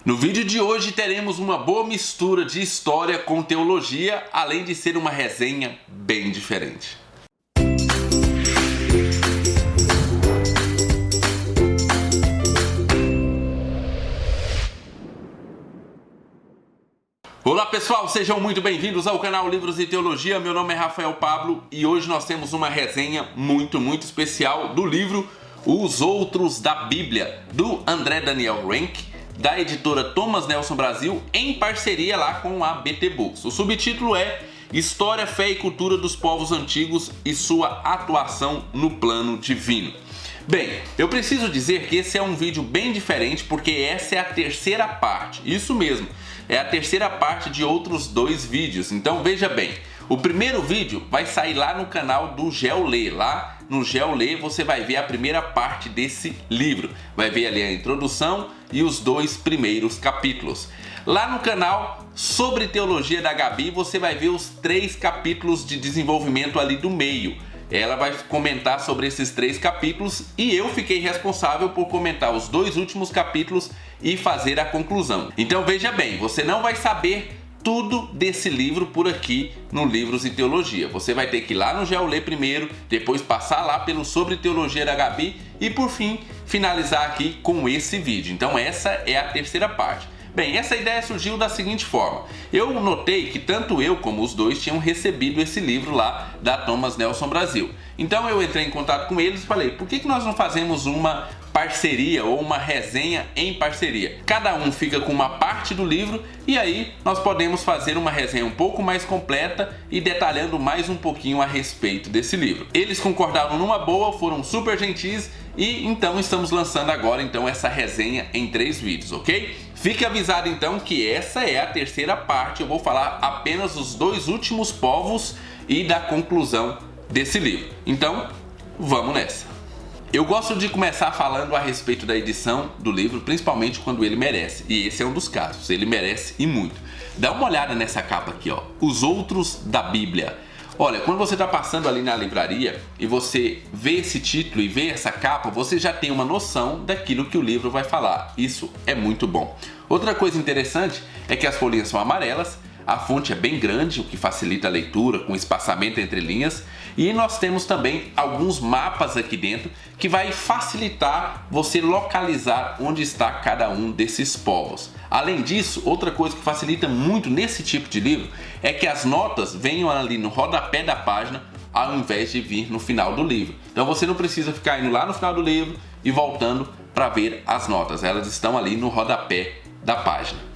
No vídeo de hoje teremos uma boa mistura de história com teologia, além de ser uma resenha bem diferente. Olá pessoal, sejam muito bem-vindos ao canal Livros e Teologia. Meu nome é Rafael Pablo e hoje nós temos uma resenha muito especial do livro Os Outros da Bíblia, do André Daniel Rank, da editora Thomas Nelson Brasil, em parceria lá com a BT Books. O subtítulo é História, Fé e Cultura dos Povos Antigos e sua atuação no plano divino. Bem, eu preciso dizer que esse é um vídeo bem diferente porque essa é a terceira parte, isso mesmo, é a terceira parte de outros dois vídeos. Então veja bem, o primeiro vídeo vai sair lá no canal do GeoLê. Lá no GeoLê você vai ver a primeira parte desse livro. Vai ver ali a introdução e os dois primeiros capítulos. Lá no canal sobre teologia da Gabi você vai ver os 3 capítulos de desenvolvimento ali do meio. Ela vai comentar sobre esses 3 capítulos e eu fiquei responsável por comentar os 2 últimos capítulos e fazer a conclusão. Então veja bem, você não vai saber tudo desse livro por aqui no Livros e Teologia. Você vai ter que ir lá no GeoLê primeiro, depois passar lá pelo Sobre Teologia da Gabi e por fim finalizar aqui com esse vídeo. Então essa é a terceira parte. Bem, essa ideia surgiu da seguinte forma. Eu notei que tanto eu como os dois tinham recebido esse livro lá da Thomas Nelson Brasil. Então eu entrei em contato com eles e falei, por que nós não fazemos uma parceria ou uma resenha em parceria? Cada um fica com uma parte do livro e aí nós podemos fazer uma resenha um pouco mais completa e detalhando mais um pouquinho a respeito desse livro. Eles concordaram numa boa, foram super gentis e então estamos lançando agora então essa resenha em 3 vídeos, ok? Fique avisado então que essa é a terceira parte, eu vou falar apenas os 2 últimos povos e da conclusão desse livro. Então, vamos nessa. Eu gosto de começar falando a respeito da edição do livro, principalmente quando ele merece, e esse é um dos casos, ele merece e muito. Dá uma olhada nessa capa aqui, ó, Os Outros da Bíblia. Olha, quando você está passando ali na livraria e você vê esse título e vê essa capa, você já tem uma noção daquilo que o livro vai falar. Isso é muito bom. Outra coisa interessante é que as folhinhas são amarelas, a fonte é bem grande, o que facilita a leitura, com espaçamento entre linhas, e nós temos também alguns mapas aqui dentro que vai facilitar você localizar onde está cada um desses povos. Além disso, outra coisa que facilita muito nesse tipo de livro é que as notas venham ali no rodapé da página ao invés de vir no final do livro. Então você não precisa ficar indo lá no final do livro e voltando para ver as notas, elas estão ali no rodapé da página.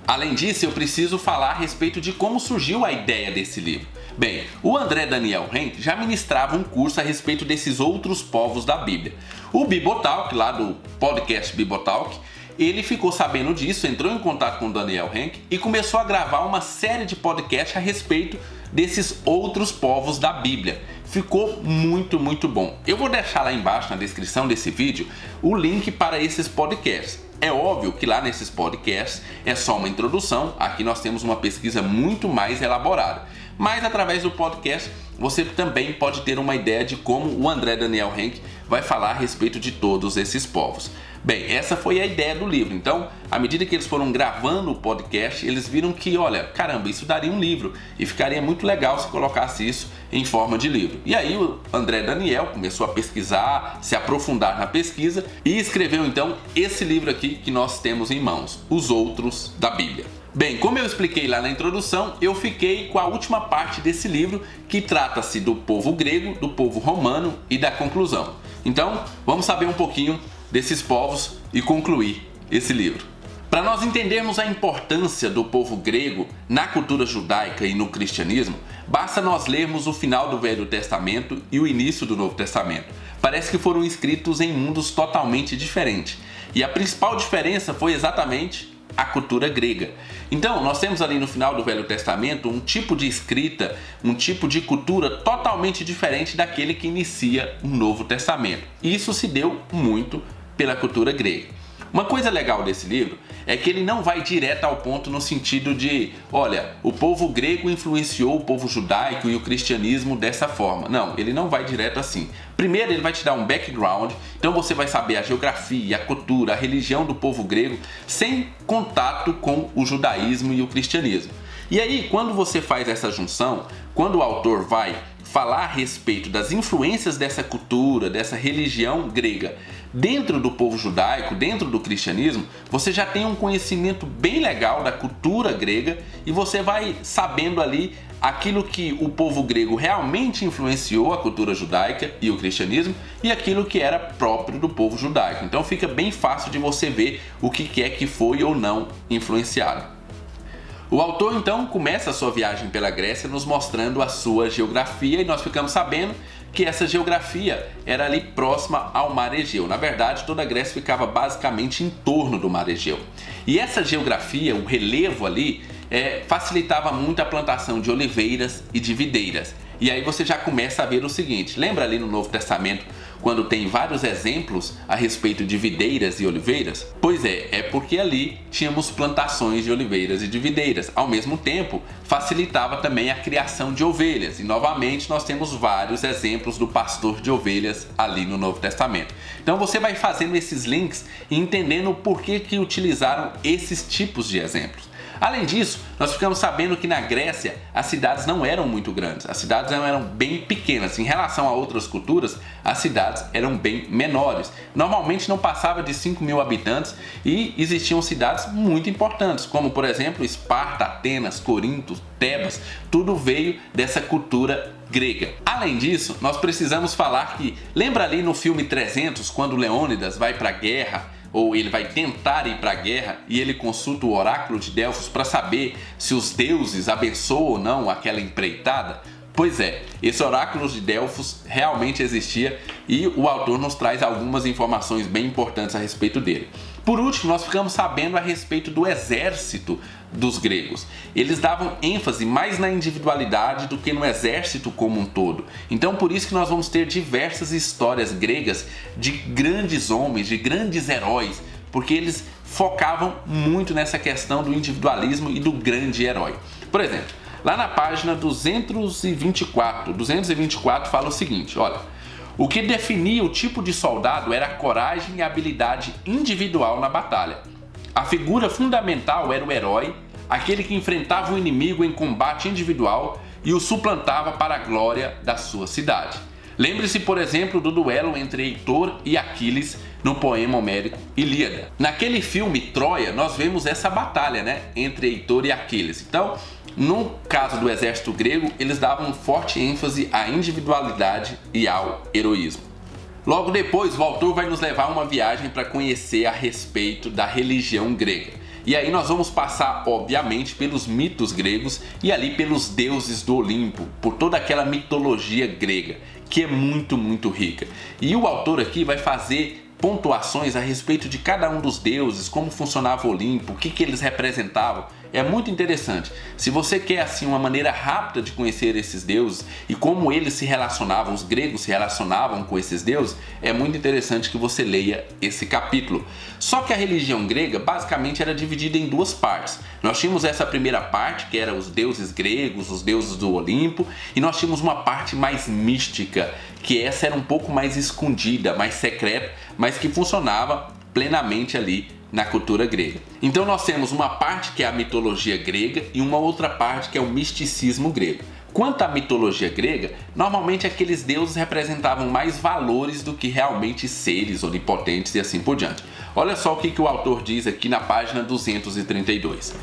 Além disso, eu preciso falar a respeito de como surgiu a ideia desse livro. Bem, o André Daniel Rank já ministrava um curso a respeito desses outros povos da Bíblia. O Bibotalk, lá do podcast Bibotalk, ele ficou sabendo disso, entrou em contato com o Daniel Rank e começou a gravar uma série de podcasts a respeito desses outros povos da Bíblia. Ficou muito bom. Eu vou deixar lá embaixo na descrição desse vídeo o link para esses podcasts. É óbvio que lá nesses podcasts é só uma introdução, aqui nós temos uma pesquisa muito mais elaborada. Mas através do podcast você também pode ter uma ideia de como o André Daniel Rank vai falar a respeito de todos esses povos. Bem, essa foi a ideia do livro. Então, à medida que eles foram gravando o podcast, eles viram que, olha, caramba, isso daria um livro e ficaria muito legal se colocasse isso em forma de livro. E aí o André Daniel começou a pesquisar, se aprofundar na pesquisa e escreveu então esse livro aqui que nós temos em mãos, Os Outros da Bíblia. Bem, como eu expliquei lá na introdução, eu fiquei com a última parte desse livro que trata-se do povo grego, do povo romano e da conclusão. Então, vamos saber um pouquinho desses povos e concluir esse livro. Para nós entendermos a importância do povo grego na cultura judaica e no cristianismo, basta nós lermos o final do Velho Testamento e o início do Novo Testamento. Parece que foram escritos em mundos totalmente diferentes. E a principal diferença foi exatamente a cultura grega. Então, nós temos ali no final do Velho Testamento um tipo de escrita, um tipo de cultura totalmente diferente daquele que inicia o Novo Testamento. E isso se deu muito pela cultura grega. Uma coisa legal desse livro é que ele não vai direto ao ponto no sentido de, olha, o povo grego influenciou o povo judaico e o cristianismo dessa forma. Não, ele não vai direto assim. Primeiro ele vai te dar um background, então você vai saber a geografia, a cultura, a religião do povo grego sem contato com o judaísmo e o cristianismo. E aí, quando você faz essa junção, quando o autor vai falar a respeito das influências dessa cultura, dessa religião grega dentro do povo judaico, dentro do cristianismo, você já tem um conhecimento bem legal da cultura grega e você vai sabendo ali aquilo que o povo grego realmente influenciou a cultura judaica e o cristianismo e aquilo que era próprio do povo judaico. Então fica bem fácil de você ver o que é que foi ou não influenciado. O autor então começa a sua viagem pela Grécia nos mostrando a sua geografia e nós ficamos sabendo que essa geografia era ali próxima ao Mar Egeu. Na verdade, toda a Grécia ficava basicamente em torno do Mar Egeu. E essa geografia, o relevo ali, facilitava muito a plantação de oliveiras e de videiras. E aí você já começa a ver o seguinte, lembra ali no Novo Testamento quando tem vários exemplos a respeito de videiras e oliveiras? Pois é porque ali tínhamos plantações de oliveiras e de videiras. Ao mesmo tempo, facilitava também a criação de ovelhas. E novamente nós temos vários exemplos do pastor de ovelhas ali no Novo Testamento. Então você vai fazendo esses links e entendendo por que utilizaram esses tipos de exemplos. Além disso, nós ficamos sabendo que na Grécia as cidades não eram muito grandes, as cidades eram bem pequenas. Em relação a outras culturas, as cidades eram bem menores. Normalmente não passava de 5.000 habitantes e existiam cidades muito importantes, como por exemplo Esparta, Atenas, Corinto, Tebas, tudo veio dessa cultura grega. Além disso, nós precisamos falar que, lembra ali no filme 300, quando Leônidas vai para a guerra, ou ele vai tentar ir para a guerra e ele consulta o oráculo de Delfos para saber se os deuses abençoam ou não aquela empreitada? Pois é, esse oráculo de Delfos realmente existia e o autor nos traz algumas informações bem importantes a respeito dele. Por último, nós ficamos sabendo a respeito do exército dos gregos. Eles davam ênfase mais na individualidade do que no exército como um todo. Então, por isso que nós vamos ter diversas histórias gregas de grandes homens, de grandes heróis, porque eles focavam muito nessa questão do individualismo e do grande herói. Por exemplo, lá na página 224 fala o seguinte, olha: o que definia o tipo de soldado era a coragem e a habilidade individual na batalha. A figura fundamental era o herói, aquele que enfrentava o inimigo em combate individual e o suplantava para a glória da sua cidade. Lembre-se, por exemplo, do duelo entre Heitor e Aquiles no poema homérico Ilíada. Naquele filme Troia, nós vemos essa batalha, entre Heitor e Aquiles. Então, no caso do exército grego, eles davam forte ênfase à individualidade e ao heroísmo. Logo depois, o autor vai nos levar a uma viagem para conhecer a respeito da religião grega. E aí nós vamos passar, obviamente, pelos mitos gregos e ali pelos deuses do Olimpo, por toda aquela mitologia grega, que é muito, muito rica. E o autor aqui vai fazer pontuações a respeito de cada um dos deuses, como funcionava o Olimpo, o que eles representavam. É muito interessante. Se você quer assim uma maneira rápida de conhecer esses deuses e como eles se relacionavam, os gregos se relacionavam com esses deuses, é muito interessante que você leia esse capítulo. Só que a religião grega basicamente era dividida em duas partes. Nós tínhamos essa primeira parte, que era os deuses gregos, os deuses do Olimpo, e nós tínhamos uma parte mais mística, que essa era um pouco mais escondida, mais secreta, mas que funcionava plenamente ali na cultura grega. Então nós temos uma parte que é a mitologia grega e uma outra parte que é o misticismo grego. Quanto à mitologia grega, normalmente aqueles deuses representavam mais valores do que realmente seres onipotentes e assim por diante. Olha só o que o autor diz aqui na página 232.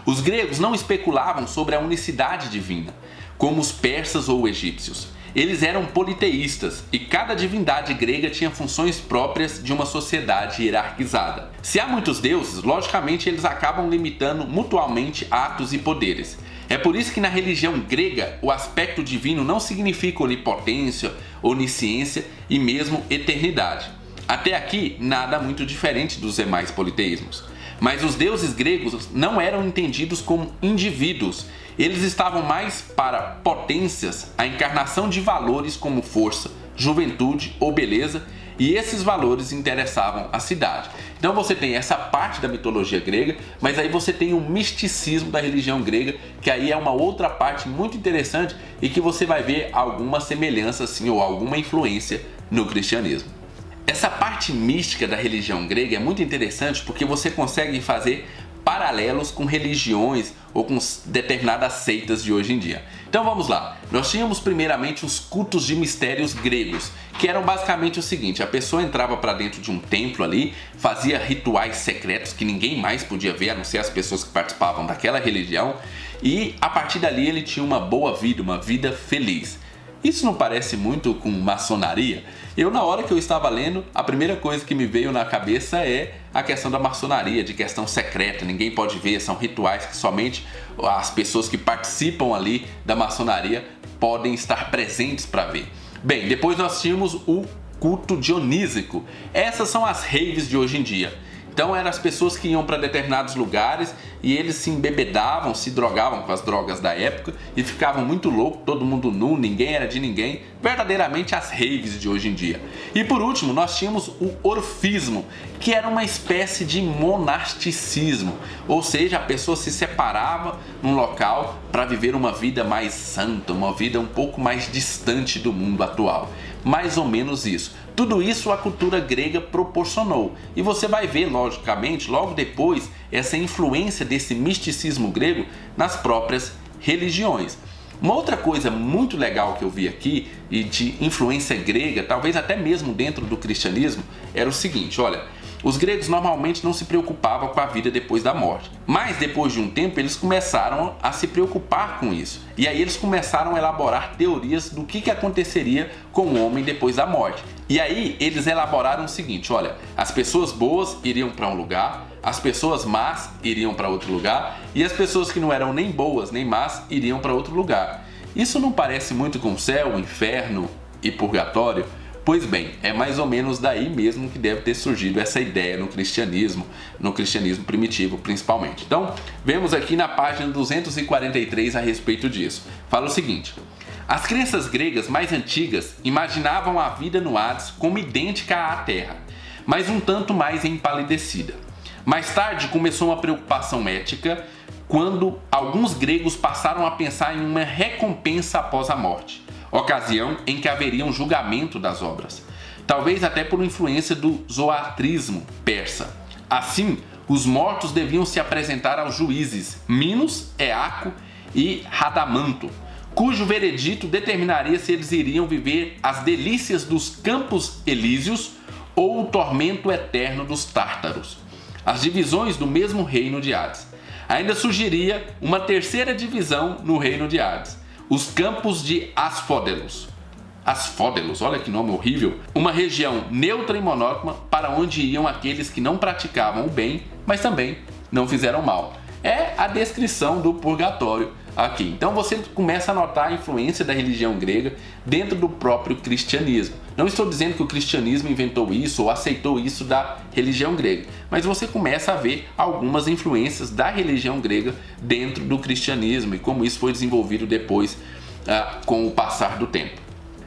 Os gregos não especulavam sobre a unicidade divina, como os persas ou egípcios. Eles eram politeístas e cada divindade grega tinha funções próprias de uma sociedade hierarquizada. Se há muitos deuses, logicamente eles acabam limitando mutuamente atos e poderes. É por isso que na religião grega o aspecto divino não significa onipotência, onisciência e mesmo eternidade. Até aqui, nada muito diferente dos demais politeísmos. Mas os deuses gregos não eram entendidos como indivíduos. Eles estavam mais para potências, a encarnação de valores como força, juventude ou beleza, e esses valores interessavam a cidade. Então você tem essa parte da mitologia grega, mas aí você tem o misticismo da religião grega, que aí é uma outra parte muito interessante e que você vai ver alguma semelhança assim, ou alguma influência no cristianismo. Essa parte mística da religião grega é muito interessante porque você consegue fazer paralelos com religiões ou com determinadas seitas de hoje em dia. Então vamos lá. Nós tínhamos primeiramente os cultos de mistérios gregos, que eram basicamente o seguinte: a pessoa entrava para dentro de um templo ali, fazia rituais secretos que ninguém mais podia ver, a não ser as pessoas que participavam daquela religião, e a partir dali ele tinha uma boa vida, uma vida feliz. Isso não parece muito com maçonaria? Na hora que eu estava lendo, a primeira coisa que me veio na cabeça é a questão da maçonaria, de questão secreta, ninguém pode ver, são rituais que somente as pessoas que participam ali da maçonaria podem estar presentes para ver. Bem, depois nós tínhamos o culto dionísico. Essas são as raves de hoje em dia. Então eram as pessoas que iam para determinados lugares e eles se embebedavam, se drogavam com as drogas da época e ficavam muito loucos, todo mundo nu, ninguém era de ninguém, verdadeiramente as raves de hoje em dia. E por último nós tínhamos o orfismo, que era uma espécie de monasticismo, ou seja, a pessoa se separava num local para viver uma vida mais santa, uma vida um pouco mais distante do mundo atual. Mais ou menos isso. Tudo isso a cultura grega proporcionou. E você vai ver, logicamente, logo depois, essa influência desse misticismo grego nas próprias religiões. Uma outra coisa muito legal que eu vi aqui, e de influência grega, talvez até mesmo dentro do cristianismo, era o seguinte: olha, os gregos normalmente não se preocupavam com a vida depois da morte. Mas depois de um tempo eles começaram a se preocupar com isso. E aí eles começaram a elaborar teorias do que aconteceria com o homem depois da morte. E aí eles elaboraram o seguinte: olha, as pessoas boas iriam para um lugar, as pessoas más iriam para outro lugar e as pessoas que não eram nem boas nem más iriam para outro lugar. Isso não parece muito com céu, inferno e purgatório? Pois bem, é mais ou menos daí mesmo que deve ter surgido essa ideia no cristianismo primitivo principalmente. Então, vemos aqui na página 243 a respeito disso. Fala o seguinte: as crenças gregas mais antigas imaginavam a vida no Hades como idêntica à Terra, mas um tanto mais empalidecida. Mais tarde começou uma preocupação ética quando alguns gregos passaram a pensar em uma recompensa após a morte, ocasião em que haveria um julgamento das obras, talvez até por influência do zoatrismo persa. Assim, os mortos deviam se apresentar aos juízes Minos, Eaco e Radamanto, cujo veredito determinaria se eles iriam viver as delícias dos campos elíseos ou o tormento eterno dos tártaros, as divisões do mesmo reino de Hades. Ainda surgiria uma terceira divisão no reino de Hades, os campos de Asfódelos. Asfódelos, olha que nome horrível. Uma região neutra e monótona para onde iam aqueles que não praticavam o bem, mas também não fizeram mal. É a descrição do purgatório aqui. Então você começa a notar a influência da religião grega dentro do próprio cristianismo. Não estou dizendo que o cristianismo inventou isso ou aceitou isso da religião grega, mas você começa a ver algumas influências da religião grega dentro do cristianismo e como isso foi desenvolvido depois com o passar do tempo.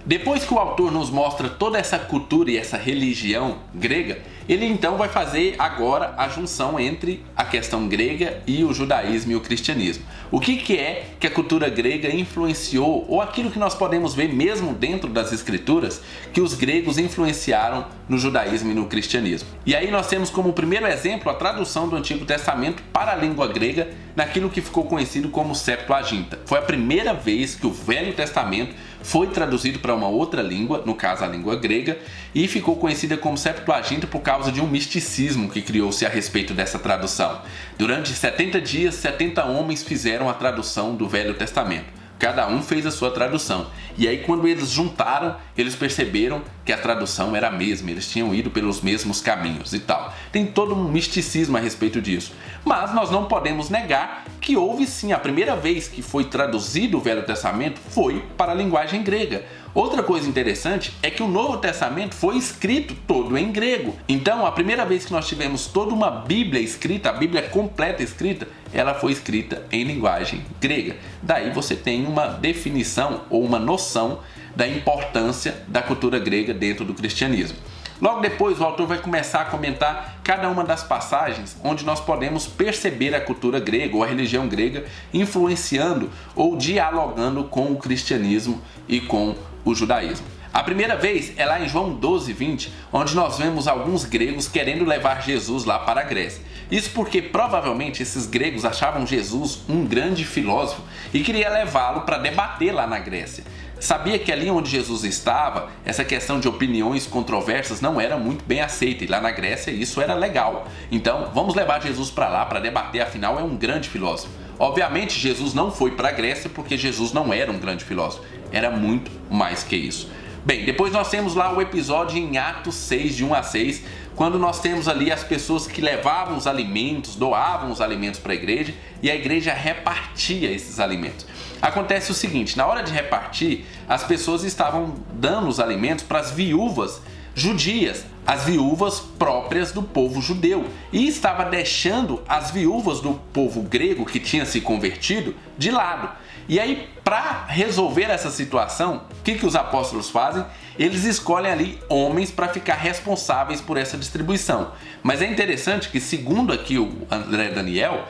Depois que o autor nos mostra toda essa cultura e essa religião grega, ele então vai fazer agora a junção entre a questão grega e o judaísmo e o cristianismo. O que é que a cultura grega influenciou, ou aquilo que nós podemos ver mesmo dentro das escrituras, que os gregos influenciaram no judaísmo e no cristianismo. E aí nós temos como primeiro exemplo a tradução do Antigo Testamento para a língua grega naquilo que ficou conhecido como Septuaginta. Foi a primeira vez que o Velho Testamento foi traduzido para uma outra língua, no caso a língua grega, e ficou conhecida como Septuaginta por causa de um misticismo que criou-se a respeito dessa tradução. Durante 70 dias, 70 homens fizeram a tradução do Velho Testamento. Cada um fez a sua tradução. E aí quando eles juntaram, eles perceberam que a tradução era a mesma, eles tinham ido pelos mesmos caminhos e tal. Tem todo um misticismo a respeito disso. Mas nós não podemos negar que houve sim, a primeira vez que foi traduzido o Velho Testamento foi para a linguagem grega. Outra coisa interessante é que o Novo Testamento foi escrito todo em grego. Então, a primeira vez que nós tivemos toda uma Bíblia escrita, a Bíblia completa escrita, ela foi escrita em linguagem grega. Daí você tem uma definição ou uma noção da importância da cultura grega dentro do cristianismo. Logo depois, o autor vai começar a comentar cada uma das passagens onde nós podemos perceber a cultura grega ou a religião grega influenciando ou dialogando com o cristianismo e com o judaísmo. A primeira vez é lá em João 12:20, onde nós vemos alguns gregos querendo levar Jesus lá para a Grécia. Isso porque provavelmente esses gregos achavam Jesus um grande filósofo e queria levá-lo para debater lá na Grécia. Sabia que ali onde Jesus estava, essa questão de opiniões controversas não era muito bem aceita e lá na Grécia isso era legal. Então vamos levar Jesus para lá para debater, afinal é um grande filósofo. Obviamente Jesus não foi para a Grécia porque Jesus não era um grande filósofo, era muito mais que isso. Bem, depois nós temos lá o episódio em Atos 6, de 1 a 6, quando nós temos ali as pessoas que levavam os alimentos, doavam os alimentos para a igreja e a igreja repartia esses alimentos. Acontece o seguinte, na hora de repartir, as pessoas estavam dando os alimentos para as viúvas judias, as viúvas próprias do povo judeu, e estava deixando as viúvas do povo grego que tinha se convertido de lado. E aí, para resolver essa situação, o que os apóstolos fazem? Eles escolhem ali homens para ficar responsáveis por essa distribuição. Mas é interessante que, segundo aqui o André Daniel,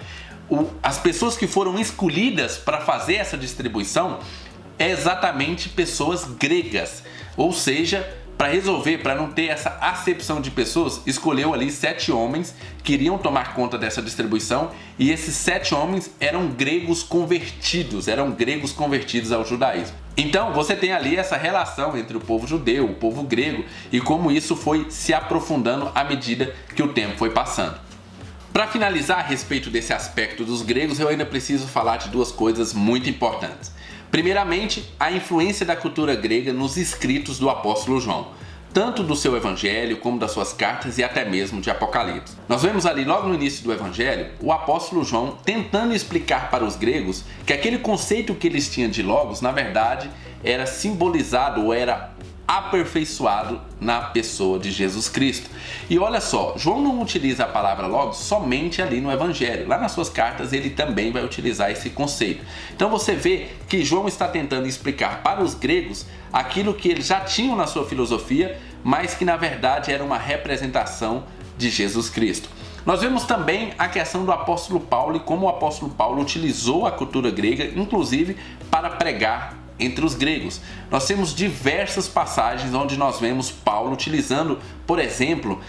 as pessoas que foram escolhidas para fazer essa distribuição é exatamente pessoas gregas. Ou seja, para resolver, para não ter essa acepção de pessoas, escolheu ali 7 homens que iriam tomar conta dessa distribuição, e esses 7 homens eram gregos convertidos ao judaísmo. Então você tem ali essa relação entre o povo judeu, o povo grego, e como isso foi se aprofundando à medida que o tempo foi passando. Para finalizar a respeito desse aspecto dos gregos, eu ainda preciso falar de 2 coisas muito importantes. Primeiramente, a influência da cultura grega nos escritos do apóstolo João, tanto do seu evangelho como das suas cartas e até mesmo de Apocalipse. Nós vemos ali logo no início do evangelho o apóstolo João tentando explicar para os gregos que aquele conceito que eles tinham de logos, na verdade, era simbolizado ou era aperfeiçoado na pessoa de Jesus Cristo. E olha só, João não utiliza a palavra logos somente ali no evangelho. Lá nas suas cartas ele também vai utilizar esse conceito. Então você vê que João está tentando explicar para os gregos aquilo que eles já tinham na sua filosofia, mas que na verdade era uma representação de Jesus Cristo. Nós vemos também a questão do apóstolo Paulo e como o apóstolo Paulo utilizou a cultura grega, inclusive para pregar entre os gregos. Nós temos diversas passagens onde nós vemos Paulo utilizando, por exemplo,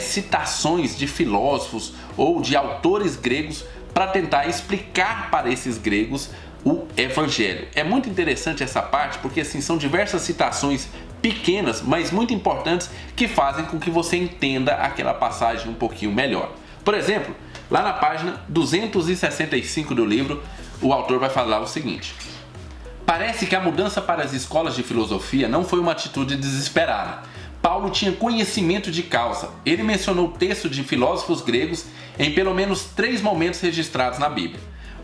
citações de filósofos ou de autores gregos para tentar explicar para esses gregos o evangelho. É muito interessante essa parte porque assim, são diversas citações pequenas, mas muito importantes, que fazem com que você entenda aquela passagem um pouquinho melhor. Por exemplo, lá na página 265 do livro, o autor vai falar o seguinte: parece que a mudança para as escolas de filosofia não foi uma atitude desesperada. Paulo tinha conhecimento de causa. Ele mencionou textos de filósofos gregos em pelo menos 3 momentos registrados na Bíblia.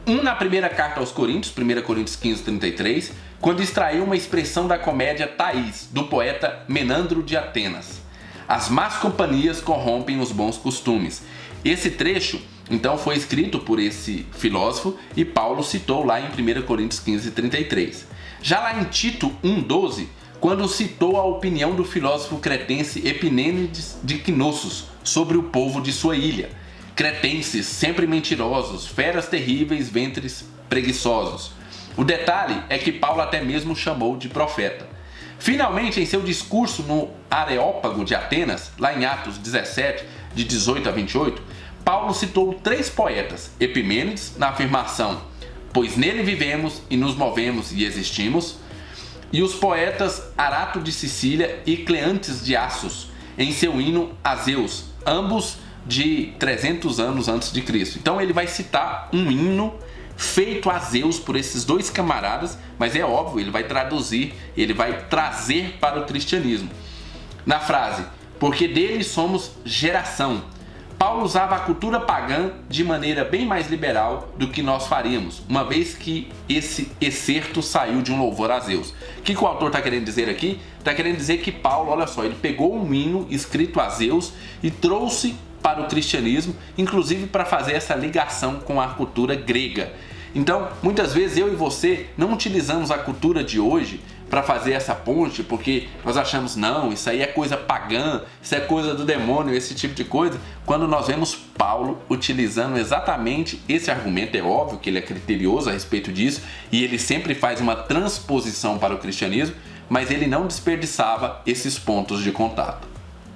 Um na primeira carta aos Coríntios, 1 Coríntios 15:33, quando extraiu uma expressão da comédia Thaís, do poeta Menandro de Atenas. As más companhias corrompem os bons costumes. Esse trecho então foi escrito por esse filósofo e Paulo citou lá em 1 Coríntios 15:33. Já lá em Tito 1:12, quando citou a opinião do filósofo cretense Epimênides de Knossos sobre o povo de sua ilha. Cretenses, sempre mentirosos, feras terríveis, ventres preguiçosos. O detalhe é que Paulo até mesmo chamou de profeta. Finalmente, em seu discurso no Areópago de Atenas, lá em Atos 17, de 18 a 28, Paulo citou 3 poetas: Epimênides, na afirmação "pois nele vivemos e nos movemos e existimos", e os poetas Arato de Sicília e Cleantes de Assos, em seu hino a Zeus, ambos de 300 anos antes de Cristo. Então ele vai citar um hino feito a Zeus por esses 2 camaradas, mas é óbvio, ele vai traduzir, ele vai trazer para o cristianismo. Na frase "porque dele somos geração", Paulo usava a cultura pagã de maneira bem mais liberal do que nós faríamos, uma vez que esse excerto saiu de um louvor a Zeus. O que o autor está querendo dizer aqui? Está querendo dizer que Paulo, olha só, ele pegou um hino escrito a Zeus e trouxe para o cristianismo, inclusive para fazer essa ligação com a cultura grega. Então, muitas vezes eu e você não utilizamos a cultura de hoje para fazer essa ponte, porque nós achamos, não, isso aí é coisa pagã, isso é coisa do demônio, esse tipo de coisa, quando nós vemos Paulo utilizando exatamente esse argumento. É óbvio que ele é criterioso a respeito disso e ele sempre faz uma transposição para o cristianismo, mas ele não desperdiçava esses pontos de contato.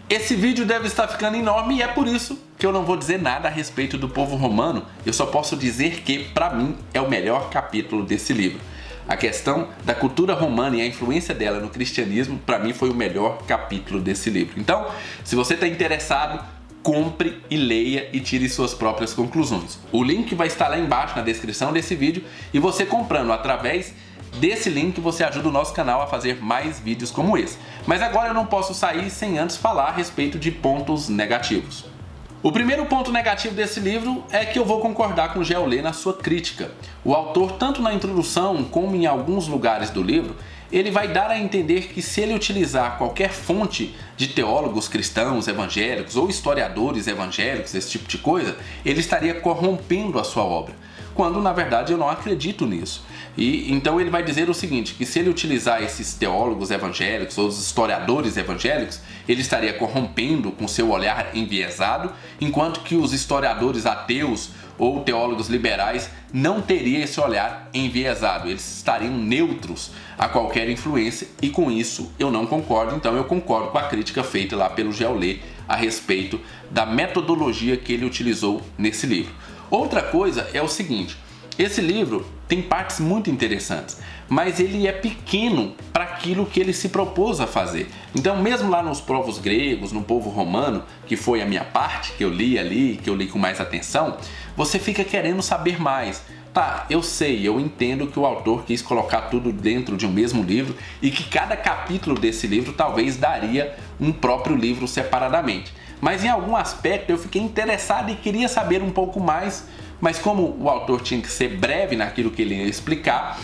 Esse vídeo deve estar ficando enorme e é por isso que eu não vou dizer nada a respeito do povo romano. Eu só posso dizer que, para mim, é o melhor capítulo desse livro. A questão da cultura romana e a influência dela no cristianismo, para mim, foi o melhor capítulo desse livro. Então, se você está interessado, compre e leia e tire suas próprias conclusões. O link vai estar lá embaixo na descrição desse vídeo e você comprando através desse link você ajuda o nosso canal a fazer mais vídeos como esse. Mas agora eu não posso sair sem antes falar a respeito de pontos negativos. O primeiro ponto negativo desse livro é que eu vou concordar com Geolê na sua crítica. O autor, tanto na introdução como em alguns lugares do livro, ele vai dar a entender que se ele utilizar qualquer fonte de teólogos cristãos evangélicos ou historiadores evangélicos, esse tipo de coisa, ele estaria corrompendo a sua obra, quando na verdade eu não acredito nisso. E então ele vai dizer o seguinte, que se ele utilizar esses teólogos evangélicos ou os historiadores evangélicos, ele estaria corrompendo com seu olhar enviesado, enquanto que os historiadores ateus ou teólogos liberais não teriam esse olhar enviesado, eles estariam neutros a qualquer influência e com isso eu não concordo. Então eu concordo com a crítica feita lá pelo Geolê a respeito da metodologia que ele utilizou nesse livro. Outra coisa é o seguinte, esse livro tem partes muito interessantes, mas ele é pequeno para aquilo que ele se propôs a fazer. Então, mesmo lá nos povos gregos, no povo romano, que foi a minha parte, que eu li ali, que eu li com mais atenção, você fica querendo saber mais. Tá, eu sei, eu entendo que o autor quis colocar tudo dentro de um mesmo livro e que cada capítulo desse livro talvez daria um próprio livro separadamente. Mas em algum aspecto eu fiquei interessado e queria saber um pouco mais, mas como o autor tinha que ser breve naquilo que ele ia explicar,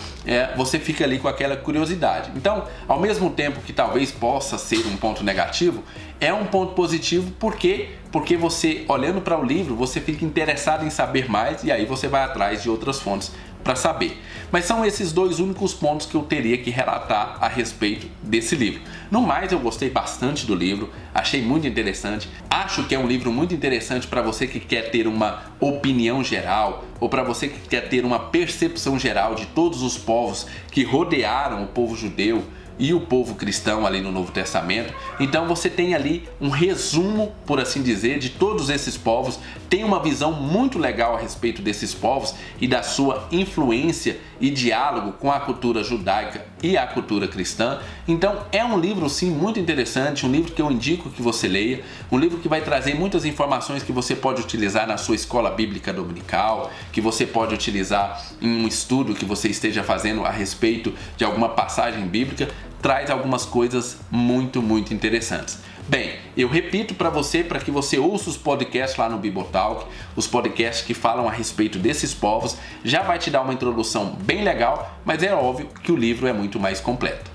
você fica ali com aquela curiosidade. Então, ao mesmo tempo que talvez possa ser um ponto negativo, é um ponto positivo porque você, olhando para o livro, você fica interessado em saber mais e aí você vai atrás de outras fontes para saber. Mas são esses dois únicos pontos que eu teria que relatar a respeito desse livro. No mais, eu gostei bastante do livro, achei muito interessante. Acho que é um livro muito interessante para você que quer ter uma opinião geral ou para você que quer ter uma percepção geral de todos os povos que rodearam o povo judeu e o povo cristão ali no Novo Testamento. Então você tem ali um resumo, por assim dizer, de todos esses povos, tem uma visão muito legal a respeito desses povos e da sua influência e diálogo com a cultura judaica e a cultura cristã. Então é um livro sim muito interessante, um livro que eu indico que você leia, um livro que vai trazer muitas informações que você pode utilizar na sua escola bíblica dominical, que você pode utilizar em um estudo que você esteja fazendo a respeito de alguma passagem bíblica. Traz algumas coisas muito interessantes. Bem, eu repito para que você ouça os podcasts lá no Bibotalk, os podcasts que falam a respeito desses povos, já vai te dar uma introdução bem legal, mas é óbvio que o livro é muito mais completo.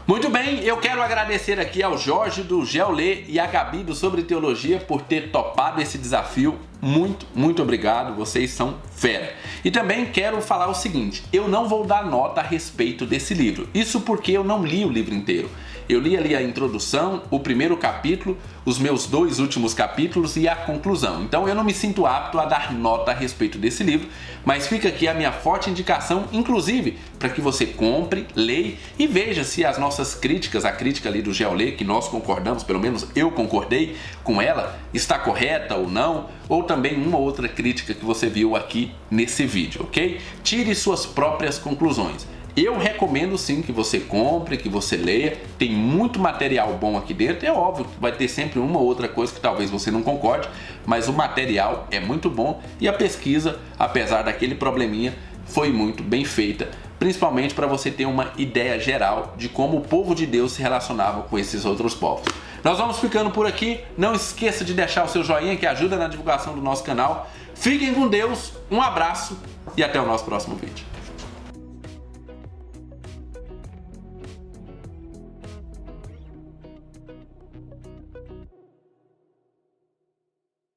Muito bem, eu quero agradecer aqui ao Jorge do Geolê e a Gabi do Sobre Teologia por ter topado esse desafio. Muito obrigado, vocês são fera. E também quero falar o seguinte, eu não vou dar nota a respeito desse livro. Isso porque eu não li o livro inteiro. Eu li ali a introdução, o primeiro capítulo, os meus 2 últimos capítulos e a conclusão. Então eu não me sinto apto a dar nota a respeito desse livro, mas fica aqui a minha forte indicação, inclusive, para que você compre, leia e veja se as nossas críticas, a crítica ali do Geolê, que nós concordamos, pelo menos eu concordei com ela, está correta ou não, ou também uma outra crítica que você viu aqui nesse vídeo, ok? Tire suas próprias conclusões. Eu recomendo sim que você compre, que você leia, tem muito material bom aqui dentro. É óbvio que vai ter sempre uma ou outra coisa que talvez você não concorde, mas o material é muito bom e a pesquisa, apesar daquele probleminha, foi muito bem feita, principalmente para você ter uma ideia geral de como o povo de Deus se relacionava com esses outros povos. Nós vamos ficando por aqui, não esqueça de deixar o seu joinha que ajuda na divulgação do nosso canal. Fiquem com Deus, um abraço e até o nosso próximo vídeo.